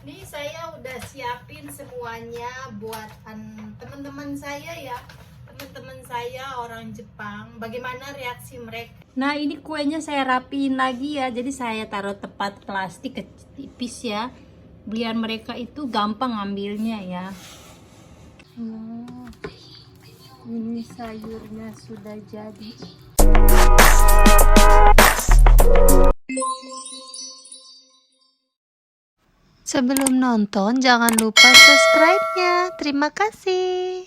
Nih saya udah siapin semuanya buat teman-teman saya ya. Teman-teman saya orang Jepang. Bagaimana reaksi mereka? Nah, ini kuenya saya rapiin lagi ya. Jadi saya taruh tempat plastik tipis ya. Biar mereka itu gampang ngambilnya ya. Ini sayurnya sudah jadi. Sebelum nonton, jangan lupa subscribe-nya. Terima kasih.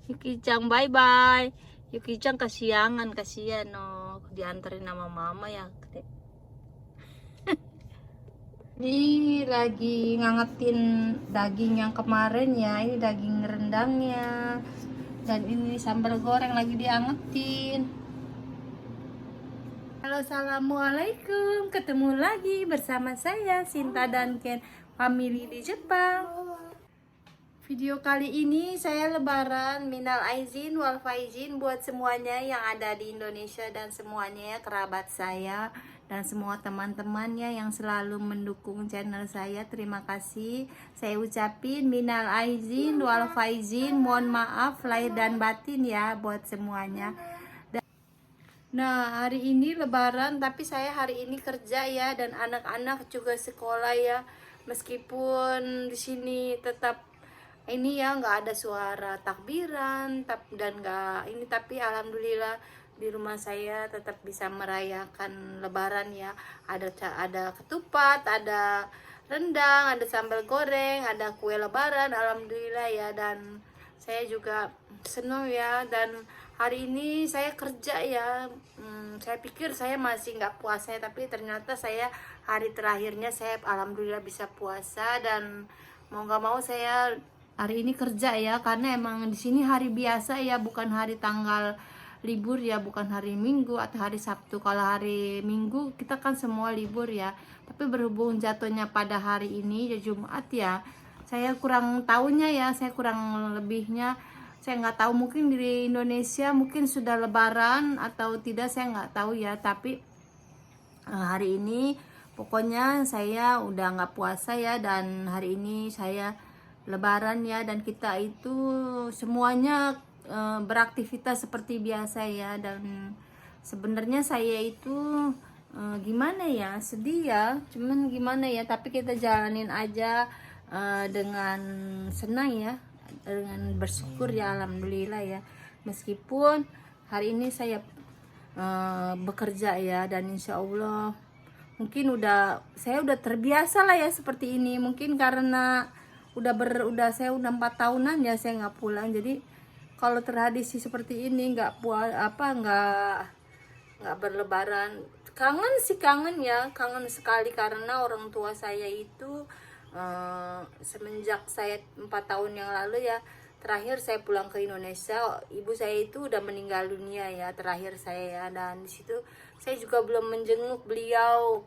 Yuki-chan, bye-bye. Yuki-chan kasiangan, kasihan no. Diantarin sama mama ya. Ini lagi ngangetin daging yang kemarin ya. Ini daging rendangnya. Dan ini sambal goreng lagi diangetin. Halo, assalamualaikum. Ketemu lagi bersama saya Sinta dan Ken, family di Jepang. Video kali ini saya lebaran minal aizin wal faizin buat semuanya yang ada di Indonesia dan semuanya ya, kerabat saya dan semua teman-temannya yang selalu mendukung channel saya. Terima kasih. Saya ucapin minal aizin wal faizin, mohon maaf lahir dan batin ya buat semuanya. Nah, hari ini lebaran tapi saya hari ini kerja ya, dan anak-anak juga sekolah ya. Meskipun di sini tetap ini ya nggak ada suara takbiran dan nggak ini, tapi alhamdulillah di rumah saya tetap bisa merayakan lebaran ya. Ada ketupat, ada rendang, ada sambal goreng, ada kue lebaran, alhamdulillah ya. Dan saya juga senang ya, dan hari ini saya kerja ya. Saya pikir saya masih nggak puasa ya, tapi ternyata saya hari terakhirnya saya alhamdulillah bisa puasa. Dan mau nggak mau saya hari ini kerja ya, karena emang di sini hari biasa ya, bukan hari tanggal libur ya, bukan hari Minggu atau hari Sabtu. Kalau hari Minggu kita kan semua libur ya, tapi berhubung jatuhnya pada hari ini ya Jumat ya, saya kurang tahunya ya, saya kurang lebihnya saya nggak tahu, mungkin di Indonesia mungkin sudah lebaran atau tidak, saya nggak tahu ya. Tapi hari ini pokoknya saya udah nggak puasa ya, dan hari ini saya lebaran ya, dan kita itu semuanya beraktivitas seperti biasa ya. Dan sebenarnya saya itu gimana ya, sedih ya, cuman gimana ya, tapi kita jalanin aja dengan senang ya, dengan bersyukur ya, alhamdulillah ya. Meskipun hari ini saya bekerja ya, dan insya Allah mungkin saya udah terbiasa lah ya seperti ini. Mungkin karena saya udah 4 tahunan ya saya nggak pulang, jadi kalau tradisi seperti ini nggak berlebaran, kangen ya, kangen sekali. Karena orang tua saya itu semenjak saya 4 tahun yang lalu ya, terakhir saya pulang ke Indonesia, ibu saya itu udah meninggal dunia ya terakhir saya ya. Dan disitu saya juga belum menjenguk beliau,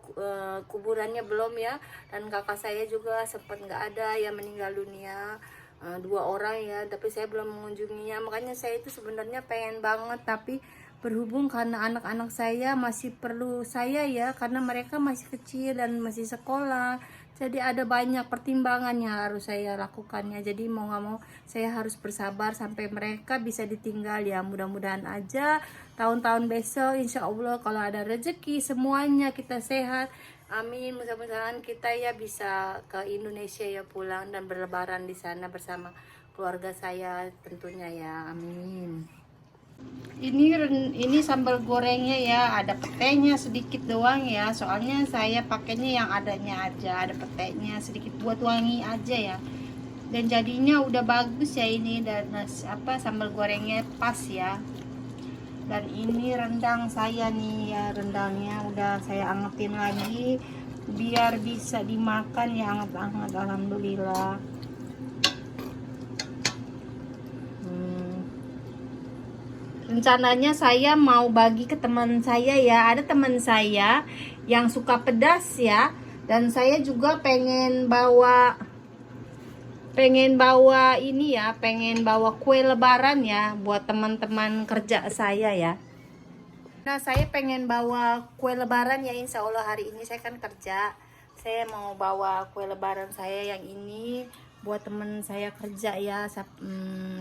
kuburannya belum ya. Dan kakak saya juga sempat nggak ada ya, meninggal dunia 2 orang ya, tapi saya belum mengunjunginya. Makanya saya itu sebenarnya pengen banget, tapi berhubung karena anak-anak saya masih perlu saya ya, karena mereka masih kecil dan masih sekolah, jadi ada banyak pertimbangan yang harus saya lakukannya. Jadi mau nggak mau saya harus bersabar sampai mereka bisa ditinggal ya. Mudah-mudahan aja tahun-tahun besok insya Allah kalau ada rezeki semuanya kita sehat, amin. Mudah-mudahan kita ya bisa ke Indonesia ya, pulang dan berlebaran di sana bersama keluarga saya tentunya ya, amin. Ini sambal gorengnya ya, ada petenya sedikit doang ya, soalnya saya pakainya yang adanya aja, ada petenya sedikit buat wangi aja ya. Dan jadinya udah bagus ya ini, dan sambal gorengnya pas ya. Dan ini rendang saya nih ya, rendangnya udah saya angetin lagi biar bisa dimakan ya, hangat-hangat, alhamdulillah. Rencananya saya mau bagi ke teman saya ya, ada teman saya yang suka pedas ya, dan saya juga pengen bawa ini ya, pengen bawa kue lebaran ya buat teman-teman kerja saya ya. Nah, saya pengen bawa kue lebaran ya, insya Allah hari ini saya kan kerja. Saya mau bawa kue lebaran saya yang ini buat teman saya kerja ya,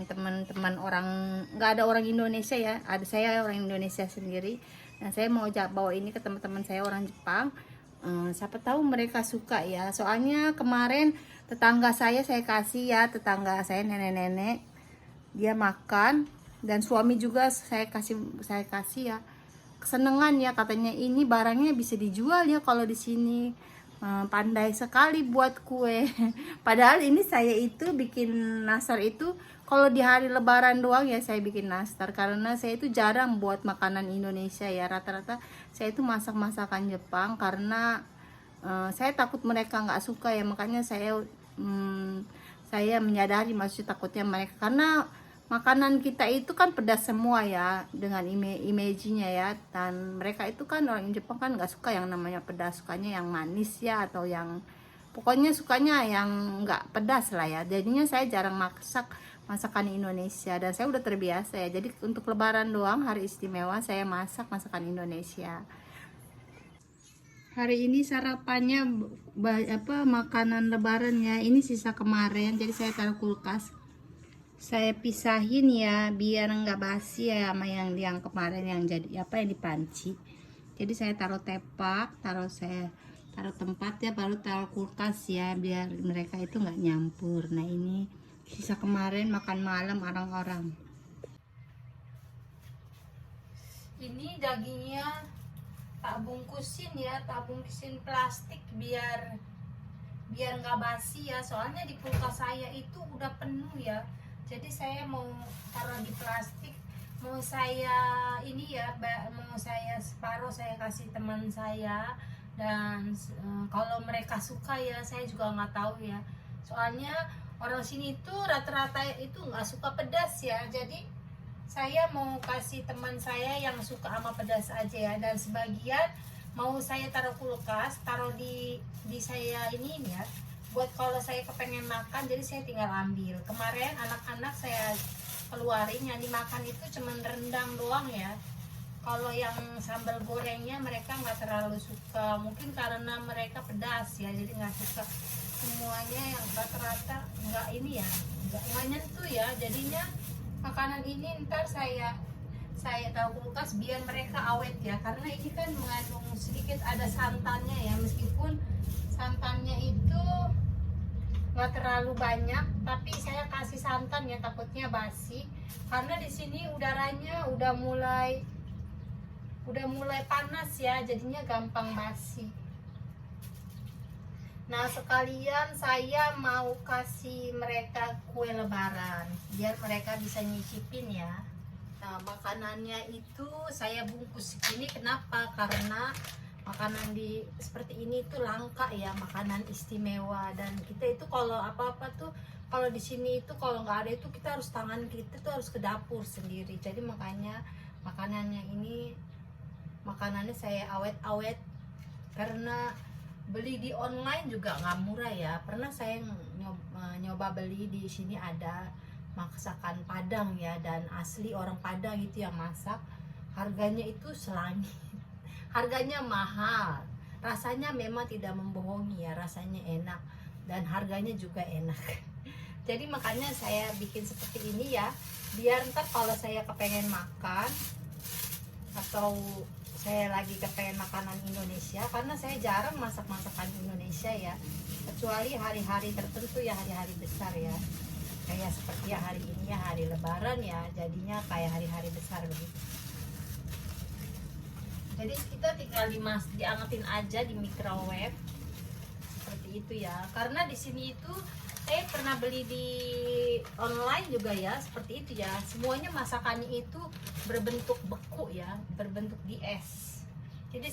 teman-teman orang, nggak ada orang Indonesia ya, ada saya orang Indonesia sendiri. Nah saya mau bawa ini ke teman-teman saya orang Jepang. Siapa tahu mereka suka ya, soalnya kemarin tetangga saya kasih ya, tetangga saya nenek-nenek, dia makan, dan suami juga saya kasih ya, kesenangan ya, katanya ini barangnya bisa dijual ya kalau di sini. Pandai sekali buat kue. Padahal ini saya itu bikin nastar itu kalau di hari lebaran doang ya saya bikin nastar, karena saya itu jarang buat makanan Indonesia ya, rata-rata saya itu masak masakan Jepang karena saya takut mereka nggak suka ya, makanya saya menyadari maksud takutnya mereka, karena makanan kita itu kan pedas semua ya dengan image-nya ya, dan mereka itu kan orang Jepang kan nggak suka yang namanya pedas, sukanya yang manis ya, atau yang pokoknya sukanya yang nggak pedas lah ya. Jadinya saya jarang masak masakan Indonesia dan saya udah terbiasa ya, jadi untuk lebaran doang hari istimewa saya masak masakan Indonesia. Hari ini sarapannya makanan lebarannya ini sisa kemarin, jadi saya taruh kulkas. Saya pisahin ya biar nggak basi ya sama yang kemarin yang jadi yang di panci. Jadi saya taruh tepak, saya taruh tempat ya, baru taruh kulkas ya biar mereka itu nggak nyampur. Nah ini sisa kemarin makan malam orang-orang. Ini dagingnya tak bungkusin ya, tak bungkusin plastik biar nggak basi ya, soalnya di kulkas saya itu udah penuh ya. Jadi saya mau taruh di plastik, mau saya ini ya, mau saya separuh saya kasih teman saya, dan kalau mereka suka ya saya juga nggak tahu ya, soalnya orang sini itu rata-rata itu nggak suka pedas ya, jadi saya mau kasih teman saya yang suka sama pedas aja ya, dan sebagian mau saya taruh kulkas, taruh di saya ini ya, buat kalau saya kepengen makan, jadi saya tinggal ambil. Kemarin anak-anak saya keluarin, yang dimakan itu cuman rendang doang ya. Kalau yang sambal gorengnya mereka nggak terlalu suka, mungkin karena mereka pedas ya, jadi nggak suka. Semuanya yang rata-rata nggak ini ya, nggak nyentuh ya, jadinya makanan ini ntar saya taruh kulkas biar mereka awet ya, karena ini kan mengandung sedikit ada santannya ya, meskipun santannya itu nggak terlalu banyak, tapi saya kasih santan ya takutnya basi, karena di sini udaranya udah mulai panas ya, jadinya gampang basi. Nah sekalian saya mau kasih mereka kue lebaran biar mereka bisa nyicipin ya. Nah makanannya itu saya bungkus segini, kenapa? Karena makanan seperti ini tuh langka ya, makanan istimewa, dan kita itu kalau apa-apa tuh kalau di sini itu kalau nggak ada itu kita harus tangan kita tuh harus ke dapur sendiri. Jadi makanya makanannya saya awet-awet, karena beli di online juga nggak murah ya. Pernah saya nyoba beli di sini, ada masakan Padang ya, dan asli orang Padang itu yang masak, harganya itu selangit. Harganya mahal, rasanya memang tidak membohongi ya, rasanya enak dan harganya juga enak. Jadi makanya saya bikin seperti ini ya, biar ntar kalau saya kepengen makan atau saya lagi kepengen makanan Indonesia, karena saya jarang masak masakan Indonesia ya, kecuali hari-hari tertentu ya, hari-hari besar ya, kayak seperti ya hari ini ya, hari lebaran ya, jadinya kayak hari-hari besar begitu. Jadi kita tinggal diangetin aja di microwave seperti itu ya. Karena di sini itu saya pernah beli di online juga ya, seperti itu ya. Semuanya masakannya itu berbentuk beku ya, berbentuk di es. Jadi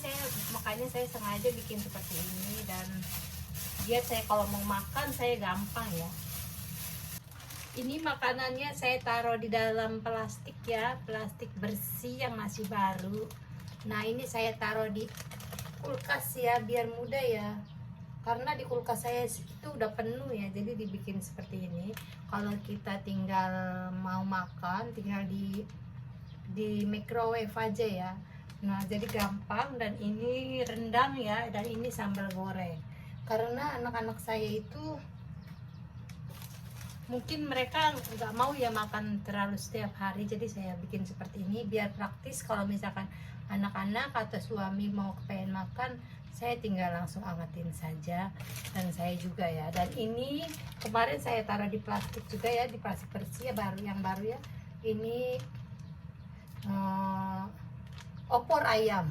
makanya saya sengaja bikin seperti ini, dan biar saya kalau mau makan saya gampang ya. Ini makanannya saya taruh di dalam plastik ya, plastik bersih yang masih baru. Nah ini saya taruh di kulkas ya biar mudah ya, karena di kulkas saya itu udah penuh ya, jadi dibikin seperti ini. Kalau kita tinggal mau makan tinggal di microwave aja ya. Nah jadi gampang, dan ini rendang ya, dan ini sambal goreng. karena anak-anak saya itu mungkin mereka nggak mau ya makan terlalu setiap hari, jadi saya bikin seperti ini biar praktis. Kalau misalkan anak-anak atau suami mau kepengen makan, saya tinggal langsung angetin saja, dan saya juga ya. Dan ini kemarin saya taruh di plastik juga ya, di plastik bersih ya, yang baru ya. Ini opor ayam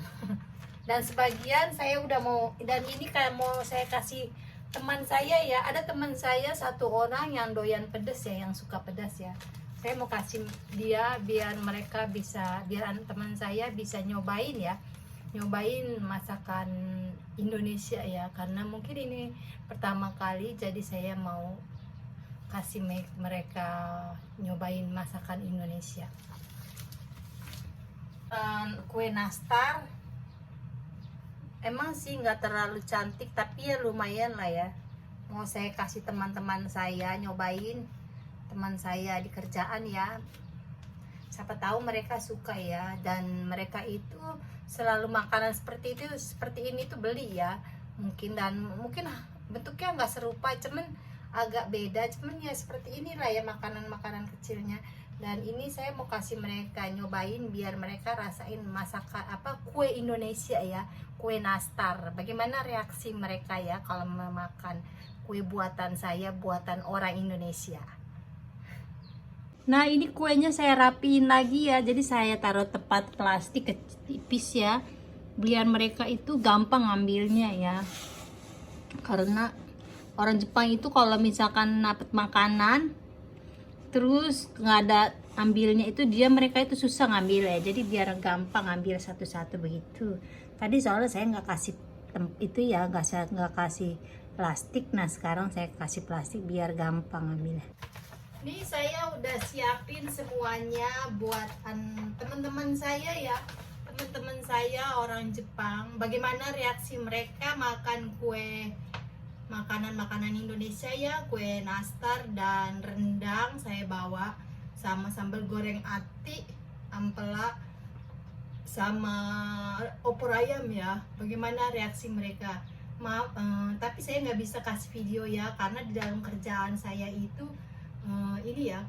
dan sebagian saya udah mau, dan ini kayak mau saya kasih teman saya ya. Ada teman saya satu orang yang doyan pedas ya, yang suka pedas ya. Saya mau kasih dia biar mereka bisa, biar teman saya bisa nyobain ya, nyobain masakan Indonesia ya, karena mungkin ini pertama kali, jadi saya mau kasih mereka nyobain masakan Indonesia. Kue nastar emang sih nggak terlalu cantik, tapi ya lumayan lah ya. Mau saya kasih teman-teman saya nyobain, teman saya di kerjaan ya, siapa tahu mereka suka ya. Dan mereka itu selalu makanan seperti itu, seperti ini tuh beli ya mungkin, dan mungkin bentuknya nggak serupa, cuman agak beda, cuman ya seperti inilah ya makanan-makanan kecilnya. Dan ini saya mau kasih mereka nyobain biar mereka rasain masakan kue Indonesia ya, kue nastar. Bagaimana reaksi mereka ya kalau memakan kue buatan saya, buatan orang Indonesia. Nah, ini kuenya saya rapiin lagi ya, jadi saya taruh tempat plastik tipis ya, biar mereka itu gampang ngambilnya ya. Karena orang Jepang itu kalau misalkan dapat makanan terus nggak ada ambilnya, itu mereka itu susah ngambil ya, jadi biar gampang ngambil satu-satu begitu. Tadi soalnya saya nggak kasih itu ya, nggak kasih plastik. Nah sekarang saya kasih plastik biar gampang ngambilnya. Ini saya udah siapin semuanya buat teman-teman saya ya, teman-teman saya orang Jepang. Bagaimana reaksi mereka makan kue, makanan Indonesia ya, kue nastar dan rendang saya bawa, sama sambal goreng ati, ampela, sama opor ayam ya. Bagaimana reaksi mereka? Maaf, tapi saya nggak bisa kasih video ya, karena di dalam kerjaan saya itu ini ya,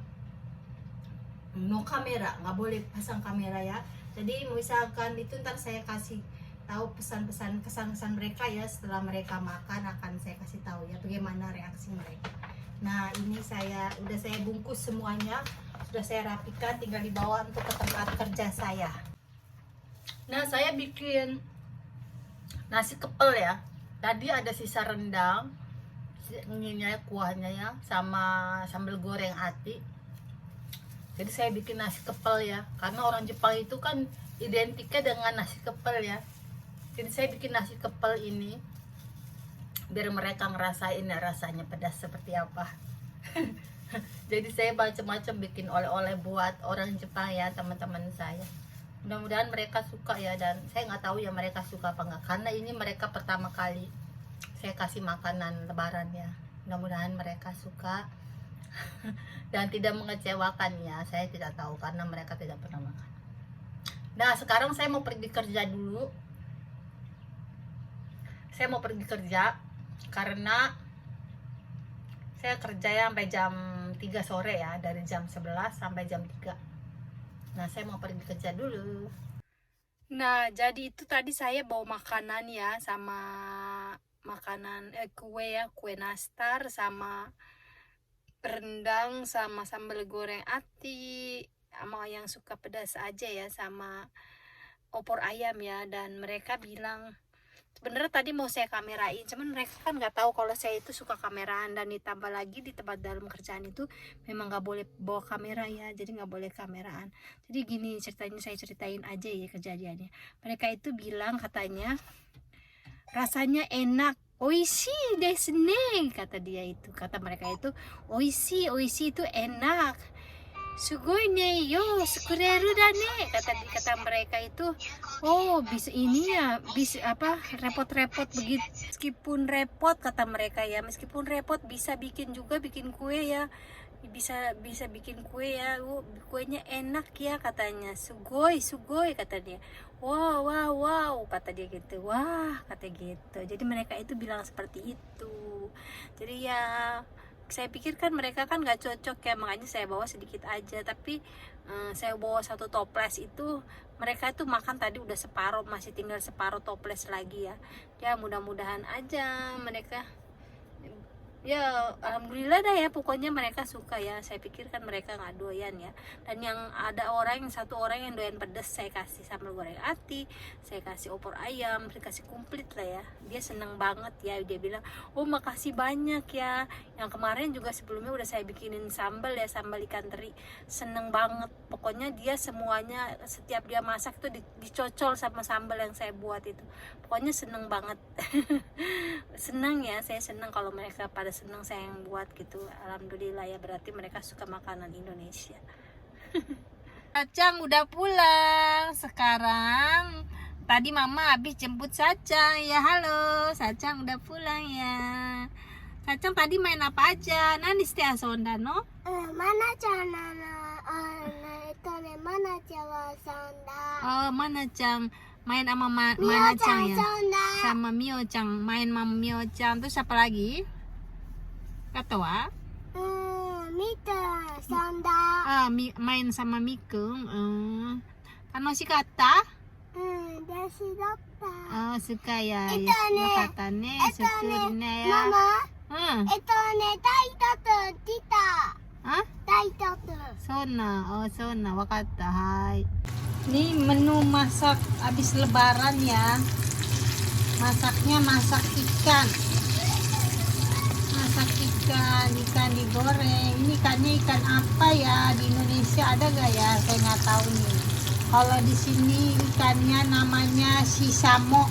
no kamera, nggak boleh pasang kamera ya. Jadi misalkan itu ntar saya kasih tahu pesan-pesan, kesan-kesan mereka ya, setelah mereka makan akan saya kasih tahu ya bagaimana reaksi mereka. Nah ini udah saya bungkus semuanya, sudah saya rapikan, tinggal dibawa untuk ke tempat kerja saya. Nah saya bikin nasi kepel ya, tadi ada sisa rendang, ininya kuahnya ya, sama sambal goreng ati. Jadi saya bikin nasi kepel ya, karena orang Jepang itu kan identiknya dengan nasi kepel ya. Jadi saya bikin nasi kepel ini biar mereka ngerasain ya rasanya pedas seperti apa. Jadi saya macam-macam bikin oleh-oleh buat orang Jepang ya, teman-teman saya. Mudah-mudahan mereka suka ya, dan saya nggak tahu ya mereka suka apa enggak, karena ini mereka pertama kali saya kasih makanan lebaran ya. Mudah-mudahan mereka suka dan tidak mengecewakan ya, saya tidak tahu karena mereka tidak pernah makan. Nah sekarang saya mau pergi kerja dulu. Saya mau pergi kerja karena saya kerja ya sampai jam 3 sore ya, dari jam 11 sampai jam 3. Nah saya mau pergi kerja dulu. Nah jadi itu tadi saya bawa makanan ya, sama makanan kue ya, kue nastar sama rendang sama sambal goreng ati, sama yang suka pedas aja ya, sama opor ayam ya. Dan mereka bilang sebenarnya tadi mau saya kamerain, cuman mereka kan nggak tahu kalau saya itu suka kameraan, dan ditambah lagi di tempat dalam kerjaan itu memang nggak boleh bawa kamera ya, jadi nggak boleh kameraan. Jadi gini ceritanya, saya ceritain aja ya kejadiannya. Mereka itu bilang katanya rasanya enak, oishi desu ne, kata dia itu, kata mereka itu oishi itu enak. Sugoi ne yo sukureru da ne, kata mereka itu. Oh, bisa ini ya, bisa apa, repot-repot begitu, meskipun repot kata mereka ya, meskipun repot bisa bikin juga, bikin kue ya, bisa bikin kue ya. Kuenya enak ya katanya. Sugoi sugoi kata dia. Wow wow wow kata dia gitu. Wah kata gitu. Jadi mereka itu bilang seperti itu. Jadi ya saya pikir kan mereka kan nggak cocok ya, makanya saya bawa sedikit aja. Tapi saya bawa satu toples itu, mereka itu makan tadi udah separuh, masih tinggal separuh toples lagi ya. Ya mudah-mudahan aja mereka, ya alhamdulillah dah ya, pokoknya mereka suka ya. Saya pikir kan mereka nggak doyan ya. Dan yang ada satu orang yang doyan pedas, saya kasih sambal goreng ati, saya kasih opor ayam, saya kasih komplit lah ya. Dia seneng banget ya, dia bilang oh makasih banyak ya. Yang kemarin juga sebelumnya udah saya bikinin sambal ya, sambal ikan teri, seneng banget. Pokoknya dia semuanya, setiap dia masak tuh dicocol sama sambal yang saya buat itu. Pokoknya seneng banget. Senang ya, saya senang kalau mereka pada senang saya yang buat gitu. Alhamdulillah ya, berarti mereka suka makanan Indonesia. Sacang udah pulang sekarang. Tadi mama habis jemput Sacang ya. Halo, Sacang udah pulang ya. Sacang tadi main apa aja? Nani setia sonda no? Mana cana itu nih mana Jawa sonda. Oh, mana Cang? Main sama mana Mio-chan Cang ya? sonda. Sama Mio-chan, main sama Mio-chan. Terus apa lagi? Kata wa? Mito sonda. Main sama Mikung. Kanoshi kata? Desu dokta. Oh, suka ya. Itu Yo ne. kata ne, syukurnya ya. Mama, Hmm. taitotu kita. Hah? Taitotu. Sona. Oh, sona. Wakata. Hai. Ini menu masak habis lebaran ya. Masaknya masak ikan. Masak ikan digoreng. Ini ikannya ikan apa ya? Di Indonesia ada gak ya? Saya nggak tahu nih. Kalau di sini ikannya namanya sisamo.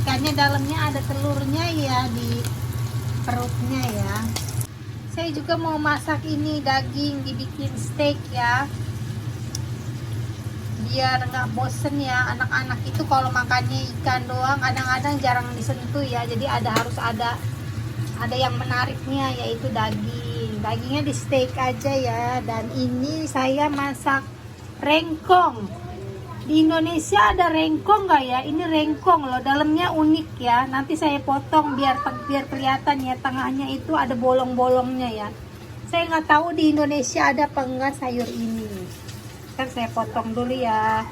Ikannya dalamnya ada telurnya ya di perutnya ya. Saya juga mau masak ini daging, dibikin steak ya. Biar nggak bosen ya, anak-anak itu kalau makannya ikan doang kadang-kadang jarang disentuh ya. Jadi harus ada yang menariknya, yaitu dagingnya di steak aja ya. Dan ini saya masak rengkong. Di Indonesia ada rengkong nggak ya? Ini rengkong loh, dalamnya unik ya. Nanti saya potong biar kelihatan ya, tengahnya itu ada bolong-bolongnya ya. Saya nggak tahu di Indonesia ada apa enggak sayur ini. Ntar saya potong dulu ya.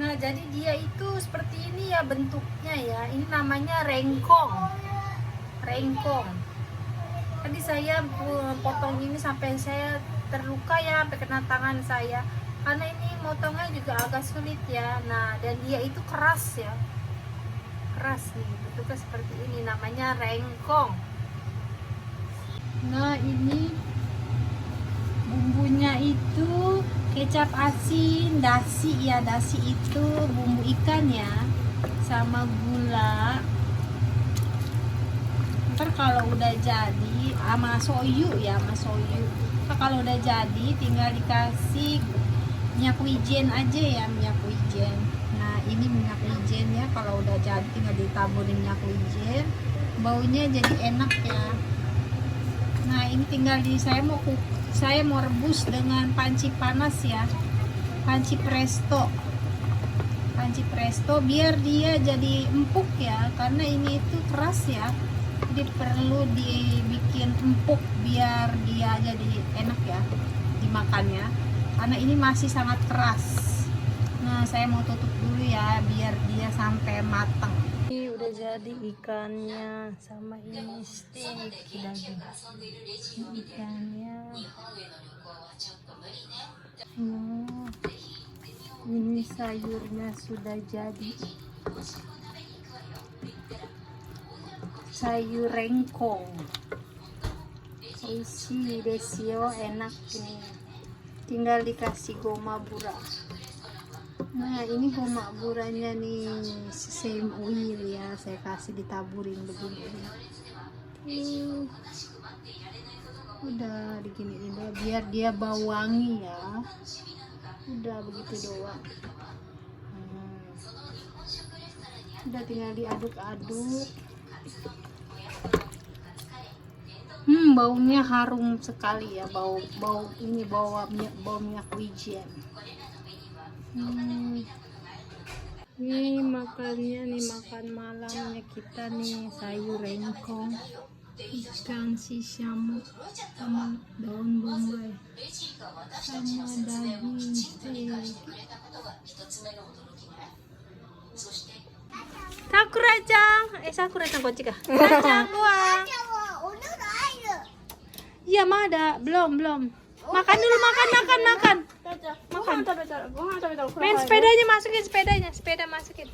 Nah, jadi dia itu seperti ini ya bentuknya ya. Ini namanya rengkong. Tadi saya potong ini sampai saya terluka ya, sampai kena tangan saya. Karena ini motongnya juga agak sulit ya. Nah, dan dia itu keras ya. Keras nih, bentuknya seperti ini, namanya rengkong. Nah, ini bumbunya itu kecap asin, dasi ya, dasi itu bumbu ikan ya, sama gula. Ntar kalau udah jadi sama soyu ya, Ntar kalau udah jadi tinggal dikasih minyak wijen aja ya, minyak wijen. Nah, ini minyak wijen ya, kalau udah jadi tinggal ditaburin minyak wijen, baunya jadi enak ya. Nah, ini tinggal saya mau rebus dengan panci panas ya, panci presto biar dia jadi empuk ya, karena ini itu keras ya, jadi perlu dibikin empuk biar dia jadi enak ya dimakannya, karena ini masih sangat keras. Nah, saya mau tutup dulu ya biar dia sampai matang. Ini udah jadi ikannya, sama ini steak daging ikannya. Ini sayurnya sudah jadi, sayur rengkong. Oishi desu yo, enak nih. Tinggal dikasih goma bura. Nah, ini goma buranya nih, sesame oil ya, saya kasih ditaburin begini. Udah diginiin dulu biar dia bau wangi ya. Udah begitu doang. Udah tinggal diaduk-aduk. Baunya harum sekali ya, bau ini bau minyak wijen. Ini makannya nih, makan malamnya kita nih, sayur rengkong, ikan sisam sama daun bombay sama daging steak. Sakura-chan, Sakura-chanこっちか。Sakura-chan gua. じゃあ、お腹入る。 Iya, Mada. Belum. Makan dulu, makan. Makan. Makan. Main sepedanya masukin, sepeda masukin.